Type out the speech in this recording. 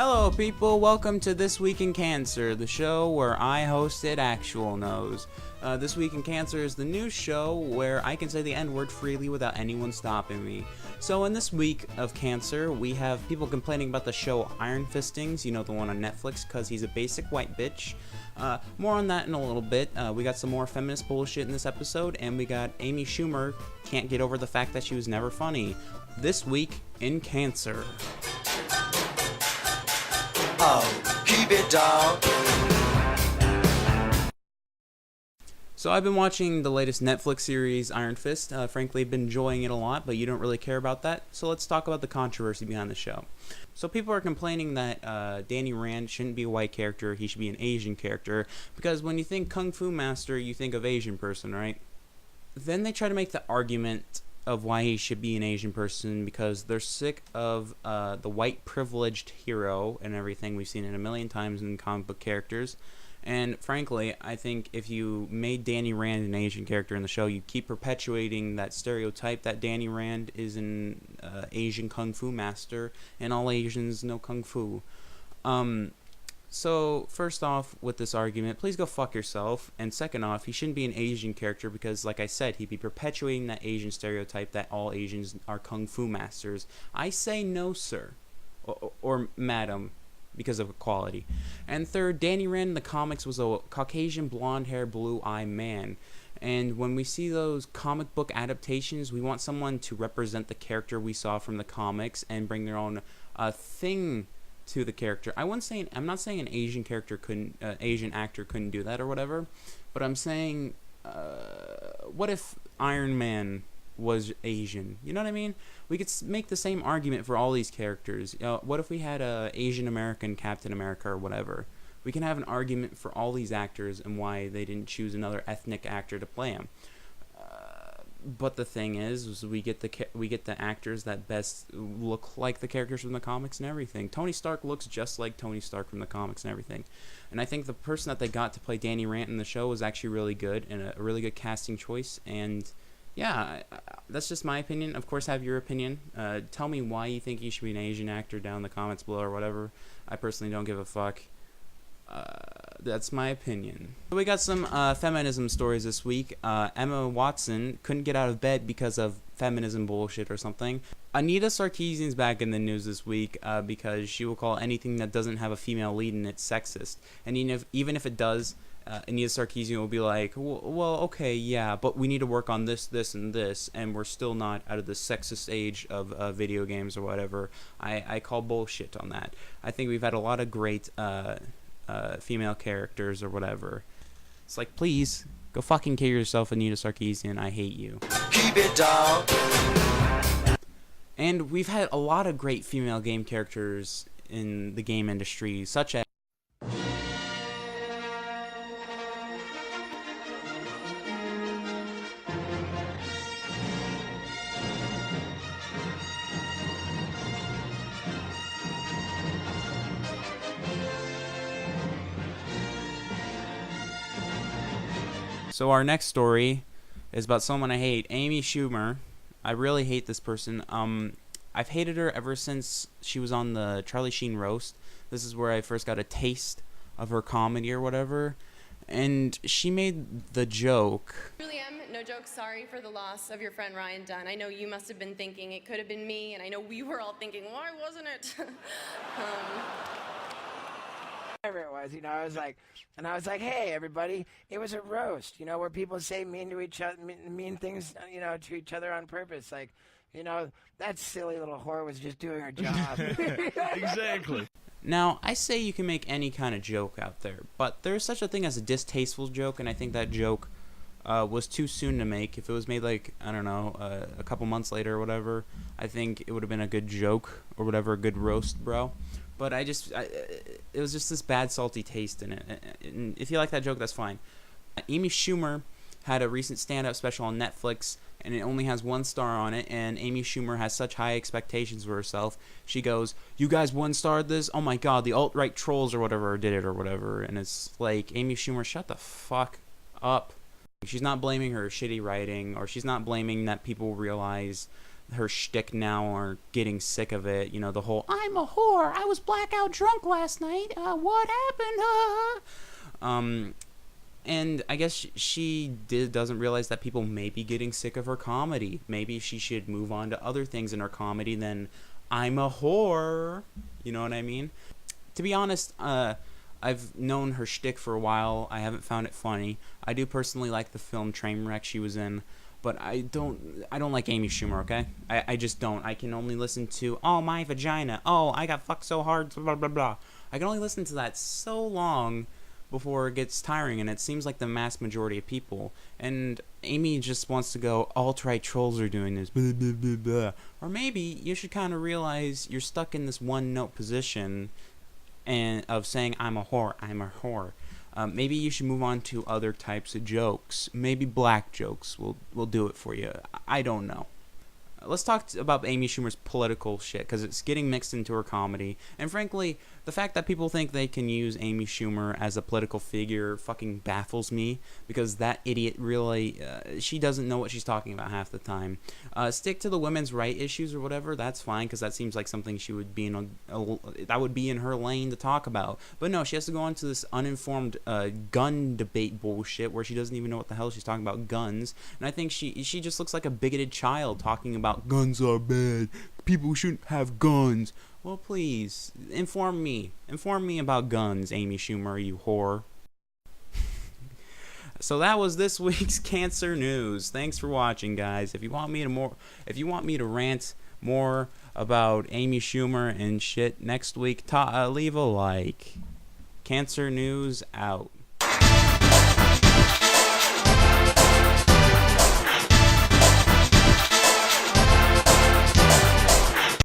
Hello people, welcome to This Week in Cancer, the show where I hosted ActualNose. This Week in Cancer is the new show where I can say the N-word freely without anyone stopping me. So in this week of Cancer, we have people complaining about the show Iron Fistings, you know, the one on Netflix, because he's a basic white bitch. More on that in a little bit. We got some more feminist bullshit in this episode, and we got Amy Schumer can't get over the fact that she was never funny. This Week in Cancer. Oh, keep it down. So I've been watching the latest Netflix series, Iron Fist. Frankly, I've been enjoying it a lot, but you don't really care about that. So let's talk about the controversy behind the show. So people are complaining that Danny Rand shouldn't be a white character, he should be an Asian character, because when you think Kung Fu Master, you think of Asian person, right? Then they try to make the argument of why he should be an Asian person because they're sick of the white privileged hero and everything we've seen it a million times in comic book characters. And frankly, I think if you made Danny Rand an Asian character in the show, you keep perpetuating that stereotype that Danny Rand is an Asian Kung Fu master and all Asians know Kung Fu. So, first off, with this argument, please go fuck yourself. And second off, he shouldn't be an Asian character because, like I said, he'd be perpetuating that Asian stereotype that all Asians are Kung Fu masters. I say no, sir. Or madam, because of equality. And third, Danny Rand in the comics was a Caucasian blonde-haired, blue-eyed man. And when we see those comic book adaptations, we want someone to represent the character we saw from the comics and bring their own thing to the character. I'm not saying an Asian character couldn't, Asian actor couldn't do that or whatever, but I'm saying, what if Iron Man was Asian? You know what I mean? We could make the same argument for all these characters. What if we had a Asian American Captain America or whatever? We can have an argument for all these actors and why they didn't choose another ethnic actor to play him. But the thing is we get the actors that best look like the characters from the comics and everything. Tony Stark looks just like Tony Stark from the comics and everything. And I think the person that they got to play Danny Rand in the show was actually really good and a really good casting choice. And yeah, that's just my opinion. Of course, have your opinion. Tell me why you think he should be an Asian actor down in the comments below or whatever. I personally don't give a fuck. That's my opinion. We got some feminism stories this week. Emma Watson couldn't get out of bed because of feminism bullshit or something. Anita Sarkeesian's back in the news this week because she will call anything that doesn't have a female lead in it sexist. And even if it does, Anita Sarkeesian will be like, well, okay, yeah, but we need to work on this, this, and this, and we're still not out of the sexist age of video games or whatever. I call bullshit on that. I think we've had a lot of great female characters or whatever. It's like, please go fucking kill yourself, Anita Sarkeesian. I hate you. Keep it down. And we've had a lot of great female game characters in the game industry, such as So our next story is about someone I hate, Amy Schumer. I really hate this person. I've hated her ever since she was on the Charlie Sheen roast. This is where I first got a taste of her comedy or whatever. And she made the joke. Truly am, no joke, sorry for the loss of your friend Ryan Dunn. I know you must have been thinking it could have been me, and I know we were all thinking, why wasn't it? Whatever it was, I was like, hey, everybody, it was a roast, where people say mean to each other, mean things, to each other on purpose. Like, that silly little whore was just doing her job. Exactly. Now, I say you can make any kind of joke out there, but there's such a thing as a distasteful joke, and I think that joke was too soon to make. If it was made, like, I don't know, a couple months later or whatever, I think it would have been a good joke or whatever, a good roast, bro. But it was just this bad, salty taste in it. And if you like that joke, that's fine. Amy Schumer had a recent stand-up special on Netflix, and it only has 1 star on it, and Amy Schumer has such high expectations for herself. She goes, you guys 1-starred this? Oh my god, the alt-right trolls or whatever did it or whatever. And it's like, Amy Schumer, shut the fuck up. She's not blaming her shitty writing, or she's not blaming that people realize her shtick now are getting sick of it. You know, the whole "I'm a whore. I was blackout drunk last night. What happened?" And I guess she doesn't realize that people may be getting sick of her comedy. Maybe she should move on to other things in her comedy than "I'm a whore." You know what I mean? To be honest, I've known her shtick for a while. I haven't found it funny. I do personally like the film Trainwreck she was in, but I don't like Amy Schumer, okay? I just don't. I can only listen to, "Oh, my vagina. Oh, I got fucked so hard, blah, blah, blah." I can only listen to that so long before it gets tiring, and it seems like the mass majority of people. And Amy just wants to go, "Alt-right trolls are doing this, blah, blah, blah, blah." Or maybe you should kind of realize you're stuck in this one-note position and of saying "I'm a whore, I'm a whore." Maybe you should move on to other types of jokes. Maybe black jokes will do it for you. I don't know. Let's talk about Amy Schumer's political shit, because it's getting mixed into her comedy. And frankly, the fact that people think they can use Amy Schumer as a political figure fucking baffles me, because that idiot really, she doesn't know what she's talking about half the time. Stick to the women's right issues or whatever, that's fine, because that seems like something she would be that would be in her lane to talk about. But no, she has to go into this uninformed gun debate bullshit where she doesn't even know what the hell she's talking about guns. And I think she just looks like a bigoted child talking about guns are bad, people shouldn't have guns. Well, please, inform me about guns, Amy Schumer, you whore. So that was this week's Cancer News. Thanks for watching, guys. If you want me to rant more about Amy Schumer and shit next week, leave a like. Cancer News out.